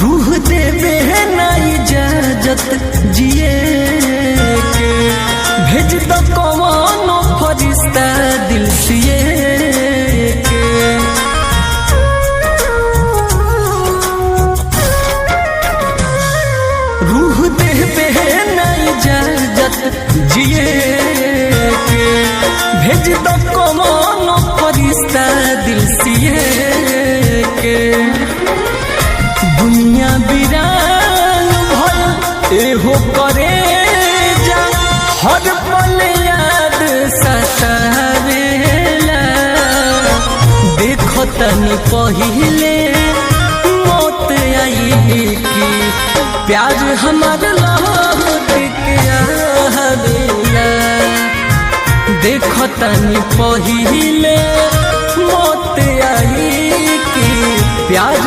रूह देवे ना इजाजत जिए के, भेज दो कौनो फरिश्ता दिल सिए के। रूह देवे ना इजाजत जिए के, भेज दो कौनो फरिश्ता दिल सिए के। दुनिया बिरान भल एहो करे जा, हर पल याद सतावेला। देखो तनी पहिले मौत आई की, प्यार हमार लौट के आवेला। देखो तनी पहिले मौत आई की, प्यार